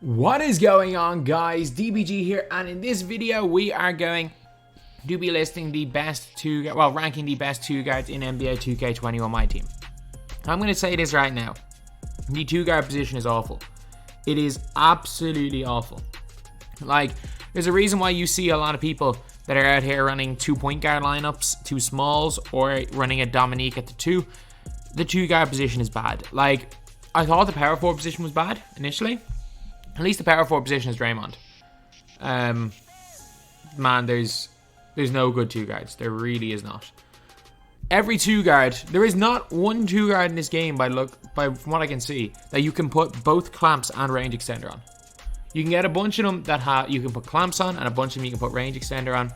What is going on, guys? DBG here, and in this video we are going to be listing the best ranking the best two guards in NBA 2K21 MyTEAM. I'm going to say this right now. The two guard position is awful. It is absolutely awful. Like, there's a reason why you see a lot of people that are out here running 2-point guard lineups, two smalls, or running a Dominique at the two. The two guard position is bad. Like, I thought the power forward position was bad initially. At least the power forward position is Draymond. Man, there's no good two guards. There really is not. Every two guard, there is not one two guard in this game from what I can see that you can put both clamps and range extender on. You can get a bunch of them that you can put clamps on, and a bunch of them you can put range extender on.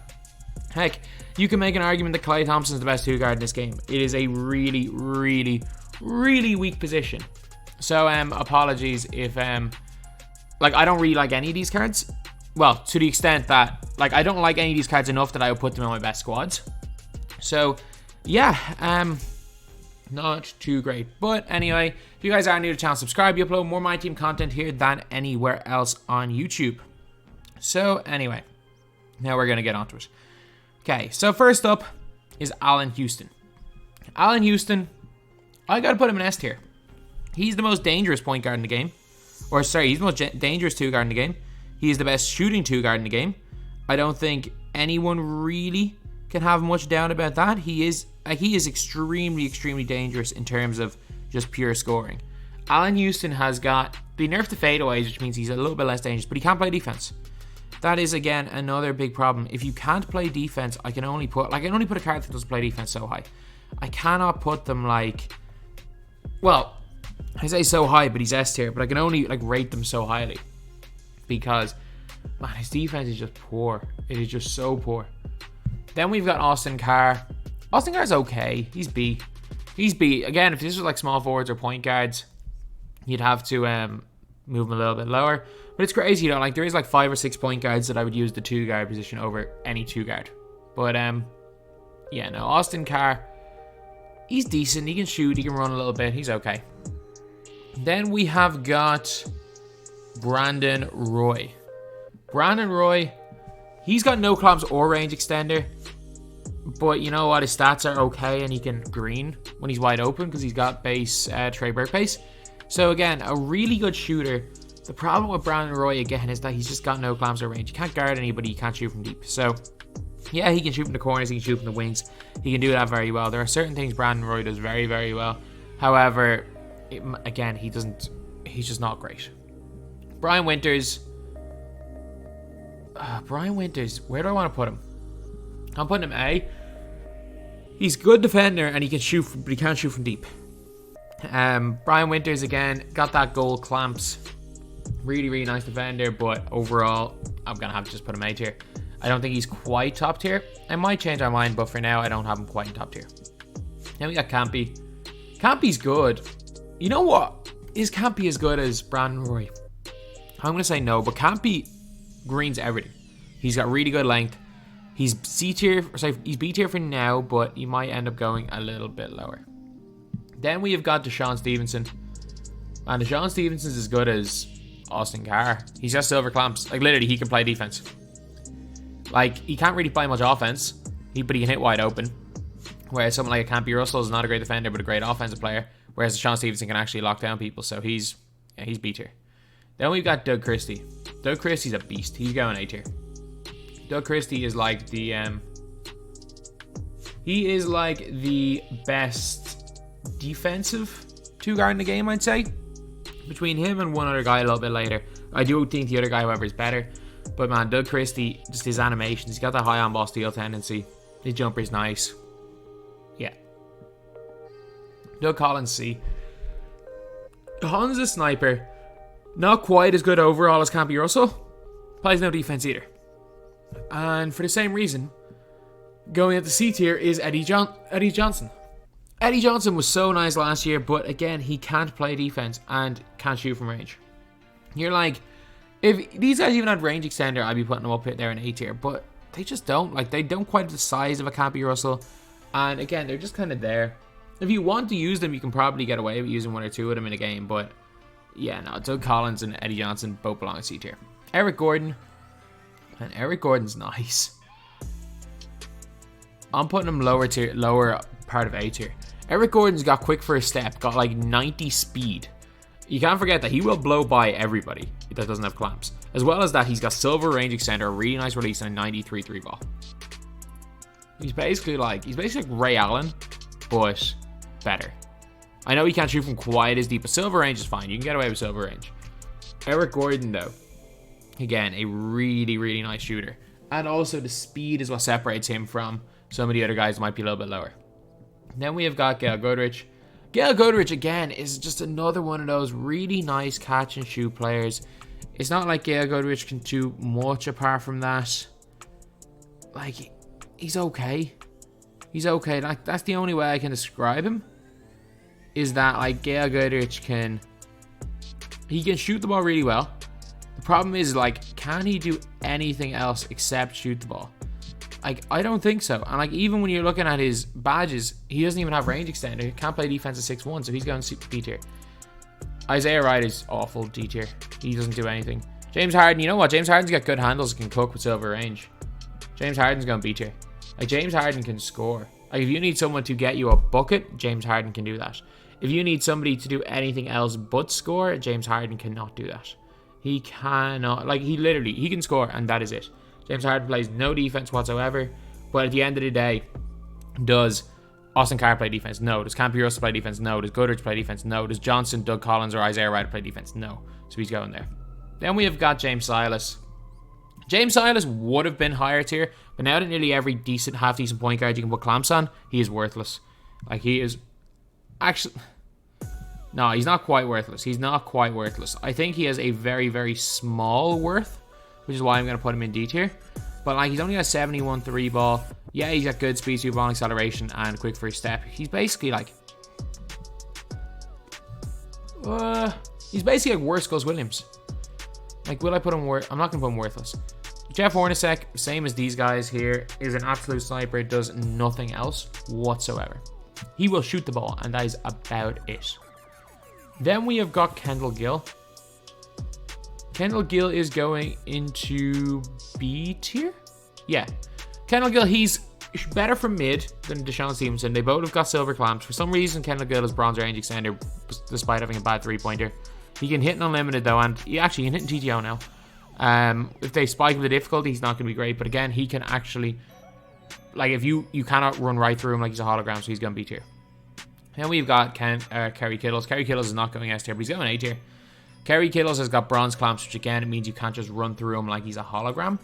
Heck, you can make an argument that Klay Thompson is the best two guard in this game. It is a really, really, really weak position. So apologies if I don't really like any of these cards. Well, to the extent that, I don't like any of these cards enough that I would put them on my best squads. So, yeah, not too great. But anyway, if you guys are new to the channel, subscribe. You upload more MyTEAM content here than anywhere else on YouTube. So, anyway, now we're going to get onto it. Okay, so first up is Allen Houston. Allen Houston, I got to put him in S tier. He's the most dangerous point guard in the game. He's the most dangerous two guard in the game. He is the best shooting two guard in the game. I don't think anyone really can have much doubt about that. He is extremely, extremely dangerous in terms of just pure scoring. Allen Houston has got the nerf to fadeaways, which means he's a little bit less dangerous, but he can't play defense. That is, again, another big problem. If you can't play defense, I can only put a card that doesn't play defense so high. I cannot put them I say so high, but he's S tier, but I can only rate them so highly because, man, his defense is just poor. It is just so poor. Then we've got Austin Carr. Austin Carr's okay. He's B. He's B. Again, if this was small forwards or point guards, you'd have to move him a little bit lower. But it's crazy, there is 5 or 6 point guards that I would use the two guard position over any two guard. But yeah, no, Austin Carr, he's decent. He can shoot. He can run a little bit. He's okay. Then we have got Brandon Roy. Brandon Roy, he's got no clamps or range extender. But you know what? His stats are okay, and he can green when he's wide open because he's got base Trey Burke pace. So again, a really good shooter. The problem with Brandon Roy, again, is that he's just got no clamps or range. He can't guard anybody. He can't shoot from deep. So yeah, he can shoot from the corners. He can shoot from the wings. He can do that very well. There are certain things Brandon Roy does very, very well. However, again, he's just not great. Bryant Winters, where do I want to put him? I'm putting him A. He's a good defender and he can shoot, but he can't shoot from deep. Bryant Winters, again, got that goal clamps. Really, really nice defender, but overall, I'm going to have to just put him A tier. I don't think he's quite top tier. I might change my mind, but for now, I don't have him quite in top tier. Then we got Campy. Campy's good. You know what? Is Campy as good as Brandon Roy? I'm going to say no, but Campy greens everything. He's got really good length. He's C tier, he's B tier for now, but he might end up going a little bit lower. Then we have got Deshaun Stevenson. And Deshaun Stevenson's as good as Austin Carr. He's got silver clamps. Literally, he can play defense. He can't really play much offense, but he can hit wide open. Whereas someone like a Campy Russell is not a great defender, but a great offensive player. Whereas Deshaun Stevenson can actually lock down people, so he's B tier. Then we've got Doug Christie. Doug Christie's a beast. He's going A tier. Doug Christie is he is the best defensive two guard in the game, I'd say. Between him and one other guy a little bit later. I do think the other guy, however, is better. But man, Doug Christie, just his animations, he's got that high on ball steal tendency. His jumper's nice. Yeah. Doug Collins C. Collins is a sniper. Not quite as good overall as Campy Russell. Plays no defense either. And for the same reason, going at the C tier is Eddie Johnson. Eddie Johnson was so nice last year, but again, he can't play defense and can't shoot from range. You're if these guys even had range extender, I'd be putting them up there in A tier, but they just don't. They don't quite have the size of a Campy Russell. And again, they're just kind of there. If you want to use them, you can probably get away with using one or two of them in a game, but Yeah, no, Doug Collins and Eddie Johnson both belong in C tier. Eric Gordon. And Eric Gordon's nice. I'm putting him lower tier, lower part of A tier. Eric Gordon's got quick first step, got like 90 speed. You can't forget that he will blow by everybody that doesn't have clamps. As well as that, he's got silver range extender, a really nice release, and a 93 3 ball. He's basically like Ray Allen, but better. I know he can't shoot from quite as deep, but silver range is fine. You can get away with silver range. Eric Gordon, though, again, a really, really nice shooter. And also the speed is what separates him from some of the other guys that might be a little bit lower. Then we have got Gail Goodrich. Gail Goodrich, again, is just another one of those really nice catch and shoot players. It's not like Gail Goodrich can do much apart from that. Like, he's okay. He's okay. Like, that's the only way I can describe him. Is that, like, Gail Goodrich can shoot the ball really well. The problem is, like, can he do anything else except shoot the ball? Like, I don't think so. And, like, even when you're looking at his badges, he doesn't even have range extender. He can't play defense at 6'1", so he's going B tier. Isaiah Wright is awful D tier. He doesn't do anything. James Harden, you know what? James Harden's got good handles and can cook with silver range. James Harden's going B tier. Like, James Harden can score. Like, if you need someone to get you a bucket, James Harden can do that. If you need somebody to do anything else but score, James Harden cannot do that. He cannot. Like, he can score, and that is it. James Harden plays no defense whatsoever. But at the end of the day, does Austin Carr play defense? No. Does Campy Russell play defense? No. Does Goodrich play defense? No. Does Johnson, Doug Collins, or Isaiah Wright play defense? No. So he's going there. Then we have got James Silas. James Silas would have been higher tier, but now that nearly every half-decent point guard you can put clamps on, he is worthless. Like, he is... Actually... No, he's not quite worthless. He's not quite worthless. I think he has a very, very small worth, which is why I'm going to put him in D tier. But, like, he's only got a 71 3 ball. Yeah, he's got good speed, super ball acceleration, and quick first step. He's basically, like... he's basically like worse Gus Williams. Like, will I put him worth? I'm not going to put him worthless. Jeff Hornacek, same as these guys here, is an absolute sniper. Does nothing else whatsoever. He will shoot the ball, and that is about it. Then we have got Kendall Gill. Kendall Gill is going into B tier? Yeah. Kendall Gill, he's better from mid than Deshaun Stevenson. They both have got silver clamps. For some reason, Kendall Gill is bronze range extender despite having a bad three-pointer. He can hit in unlimited though, and he actually can hit in TTO now. If they spike with the difficulty, he's not going to be great. But again, he can actually... Like, if you cannot run right through him like he's a hologram, so he's going B tier. Then we've got Kerry Kittles. Kerry Kittles is not going S tier, but he's going A tier. Kerry Kittles has got bronze clamps, which again, it means you can't just run through him like he's a hologram.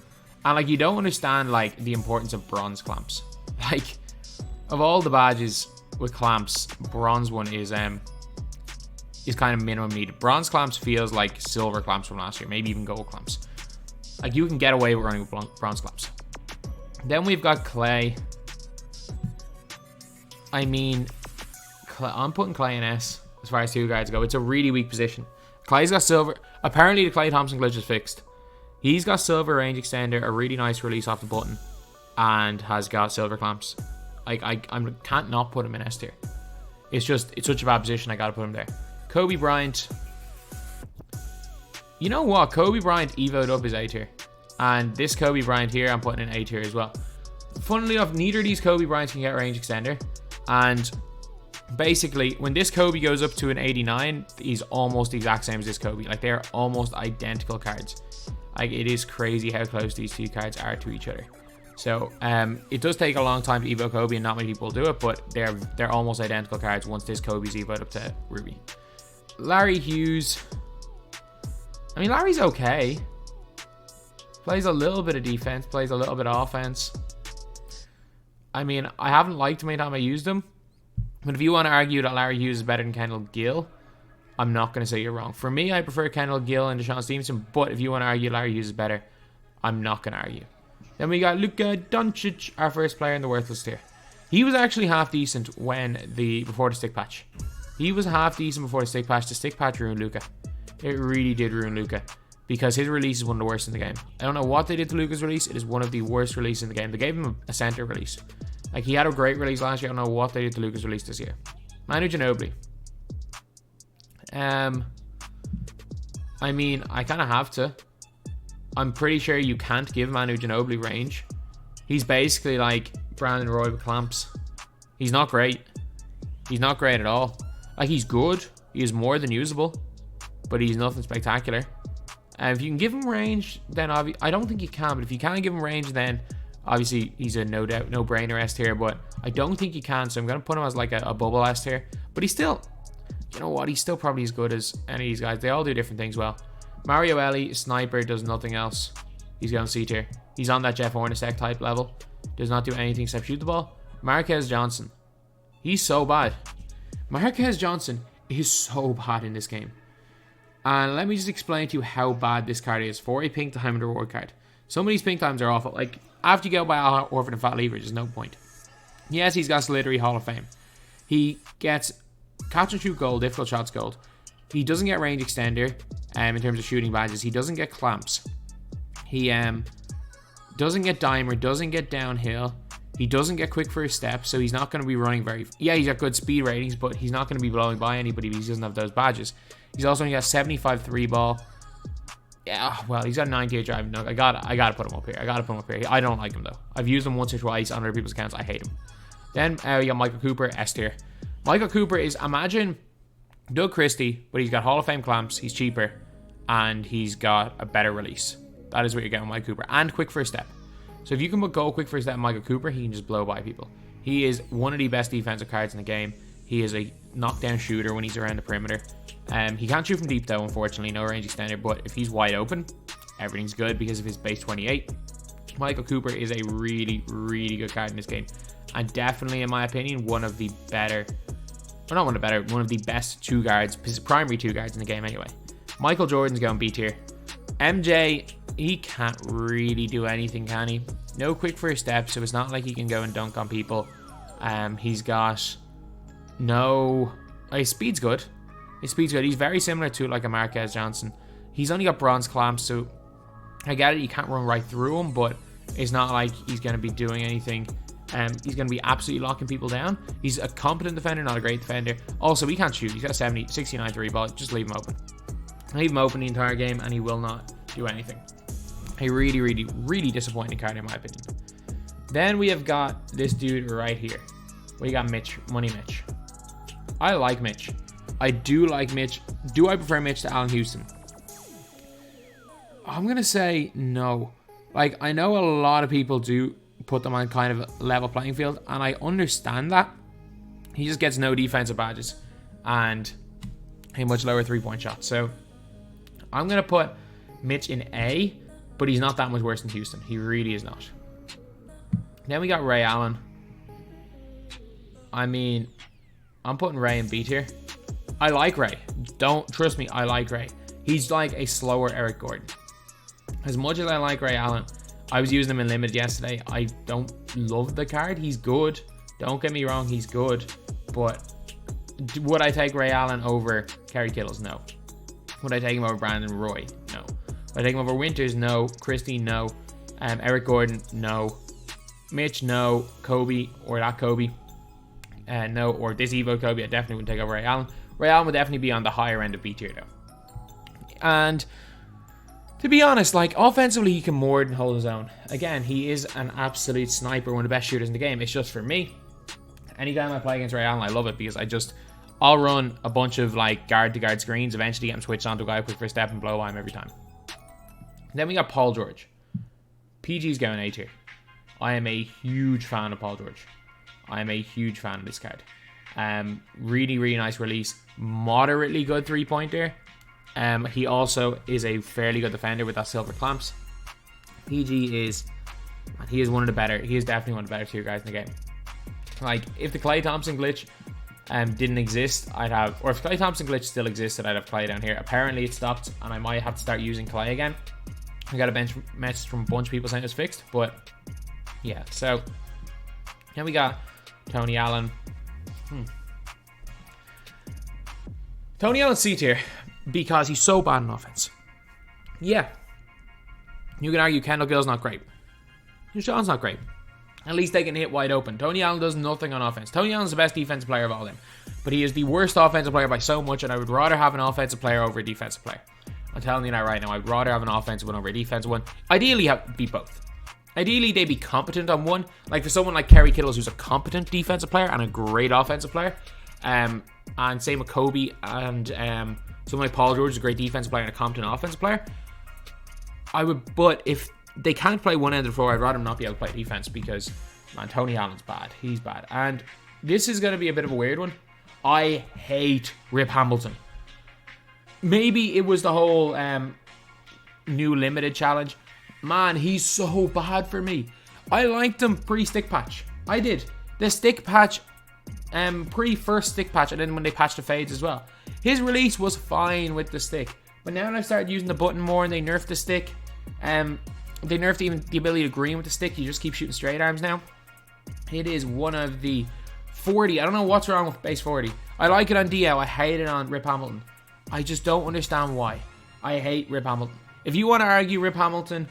And, like, you don't understand, like, the importance of bronze clamps. Like, of all the badges with clamps, bronze one is kind of minimum needed. Bronze clamps feels like silver clamps from last year, maybe even gold clamps. Like, you can get away with running with bronze clamps. Then we've got Klay. I mean, I'm putting Klay in S as far as two guards go. It's a really weak position. Klay's got silver. Apparently, the Klay Thompson glitch is fixed. He's got silver range extender, a really nice release off the button, and has got silver clamps. Like, I can't not put him in S tier. It's such a bad position. I gotta put him there. Kobe Bryant. You know what? Kobe Bryant evoed up his A tier, and this Kobe Bryant here, I'm putting in A tier as well. Funnily enough, neither of these Kobe Bryants can get range extender, and basically, when this Kobe goes up to an 89, he's almost the exact same as this Kobe. Like, they're almost identical cards. Like, it is crazy how close these two cards are to each other. So, it does take a long time to evo Kobe, and not many people do it, but they're almost identical cards once this Kobe's evoed up to Ruby. Larry Hughes. I mean, Larry's okay. Plays a little bit of defense, plays a little bit of offense. I mean, I haven't liked him anytime I used him. But if you want to argue that Larry Hughes is better than Kendall Gill, I'm not going to say you're wrong. For me, I prefer Kendall Gill and Deshaun Stevenson. But if you want to argue Larry Hughes is better, I'm not going to argue. Then we got Luka Doncic, our first player in the worthless tier. He was actually half decent before the stick patch. He was half decent before the stick patch. The stick patch ruined Luka. It really did ruin Luka, because his release is one of the worst in the game. I don't know what they did to Luka's release. It is one of the worst releases in the game. They gave him a center release. Like, he had a great release last year. I don't know what they did to Luka's release this year. Manu Ginobili. I mean, I kind of have to. I'm pretty sure you can't give Manu Ginobili range. He's basically like Brandon Roy with clamps. He's not great. He's not great at all. Like, he's good. He is more than usable. But he's nothing spectacular. And if you can give him range, then I don't think you can. But if you can't give him range, then obviously he's a no-brainer S tier. But I don't think you can. So I'm going to put him as like a bubble S tier. But he's still, you know what? He's still probably as good as any of these guys. They all do different things well. Mario Ellie, sniper, does nothing else. He's going C tier. He's on that Jeff Hornacek type level. Does not do anything except shoot the ball. Marques Johnson. He's so bad. Marques Johnson is so bad in this game. And let me just explain to you how bad this card is for a pink time reward card. Some of these pink times are awful. Like, after you go by Al Horford and Fat Lever, there's no point. Yes, he's got Slithery Hall of Fame. He gets catch and shoot gold, difficult shots gold. He doesn't get range extender in terms of shooting badges. He doesn't get clamps. He doesn't get dimer, doesn't get downhill. He doesn't get quick first step, so he's not going to be running very... Yeah, he's got good speed ratings, but he's not going to be blowing by anybody because he doesn't have those badges. He's also only got 75 3 ball. Yeah, well, he's got 98 driving. No, I gotta put him up here. I don't like him, though. I've used him once or twice on other people's accounts. I hate him. Then you got Michael Cooper, S tier. Michael Cooper is, imagine Doug Christie, but he's got Hall of Fame clamps, he's cheaper, and he's got a better release. That is what you're getting with Michael Cooper. And quick first step. So if you can go quick first step in Michael Cooper, he can just blow by people. He is one of the best defensive cards in the game. He is a knockdown shooter when he's around the perimeter. He can't shoot from deep though, unfortunately, no range extender, but if he's wide open, everything's good because of his base 28. Michael Cooper is a really, really good card in this game. And definitely, in my opinion, one of the best two guards, primary two guards in the game anyway. Michael Jordan's going B tier. MJ, he can't really do anything, can he? No quick first step, so it's not like he can go and dunk on people. He's got no... his speed's good. He's very similar to like a Marques Johnson. He's only got bronze clamps, so I get it, you can't run right through him, but it's not like he's going to be doing anything. He's going to be absolutely locking people down. He's a competent defender, not a great defender. Also, he can't shoot. He's got 69 3 ball. Just leave him open. Leave him open the entire game, and he will not do anything. A really, really, really disappointing card, in my opinion. Then we have got this dude right here. We got Mitch. Money Mitch. I like Mitch. I do like Mitch. Do I prefer Mitch to Allen Houston? I'm going to say no. Like, I know a lot of people do put them on kind of a level playing field, and I understand that. He just gets no defensive badges and a much lower 3-point shot. So I'm going to put Mitch in A, but he's not that much worse than Houston. He really is not. Then we got Ray Allen. I mean, I'm putting Ray in B tier. I like Ray. Trust me, I like Ray. He's like a slower Eric Gordon. As much as I like Ray Allen, I was using him in Limited yesterday. I don't love the card. He's good. Don't get me wrong, he's good. But would I take Ray Allen over Kerry Kittles? No. Would I take him over Brandon Roy? No. Would I take him over Winters? No. Christie? No. Eric Gordon? No. Mitch? No. Kobe? Or that Kobe? No. Or this Evo Kobe? I definitely wouldn't take over Ray Allen. Ray Allen would definitely be on the higher end of B tier though. And to be honest, like, offensively, he can more than hold his own. Again, he is an absolute sniper, one of the best shooters in the game. It's just for me. Anytime I play against Ray Allen, I love it because I'll run a bunch of like guard-to-guard screens, eventually get him switched onto a guy quick first step and blow by him every time. Then we got Paul George. PG's going A tier. I am a huge fan of Paul George. I am a huge fan of this card. Really, really nice release. Moderately good three-pointer. He also is a fairly good defender with that silver clamps. PG is... He is definitely one of the better tier guys in the game. Like, if the Klay Thompson glitch didn't exist, or if Klay Thompson glitch still existed, I'd have Klay down here. Apparently it stopped, and I might have to start using Klay again. I got a message from a bunch of people saying it's fixed, but yeah. So then we got Tony Allen. Tony Allen C tier because he's so bad in offense. Yeah, you can argue Kendall Gill's not great. Sean's not great. At least they can hit wide open. Tony Allen does nothing on offense. Tony Allen's the best defensive player of all them, but he is the worst offensive player by so much, and I would rather have an offensive player over a defensive player. I'm telling you that right now. I'd rather have an offensive one over a defensive one. Ideally, be both. Ideally, they be competent on one. Like for someone like Kerry Kittles, who's a competent defensive player and a great offensive player. And same with Kobe and someone like Paul George is a great defensive player and a competent offensive player. But if they can't play one end of the floor, I'd rather them not be able to play defense because, man, Tony Allen's bad. He's bad. And this is going to be a bit of a weird one. I hate Rip Hamilton. Maybe it was the whole new limited challenge. Man, he's so bad for me. I liked him pre-stick patch. I did. The stick patch, pre-first stick patch, and then when they patched the fades as well. His release was fine with the stick. But now that I've started using the button more and they nerfed the stick, they nerfed even the ability to green with the stick. You just keep shooting straight arms now. It is one of the 40. I don't know what's wrong with base 40. I like it on DL. I hate it on Rip Hamilton. I just don't understand why. I hate Rip Hamilton. If you want to argue Rip Hamilton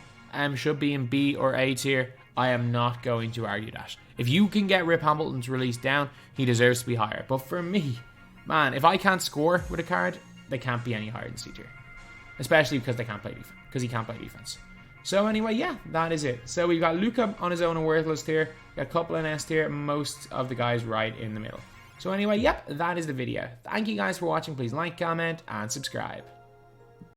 should be in B or A tier, I am not going to argue that. If you can get Rip Hamilton's release down, he deserves to be higher. But for me, man, if I can't score with a card, they can't be any higher than C tier. Especially because they can't play defense. Because he can't play defense. So anyway, yeah, that is it. So we've got Luka on his own and worthless tier. Got a couple in S tier. Most of the guys right in the middle. So anyway, yep, that is the video. Thank you guys for watching. Please like, comment, and subscribe.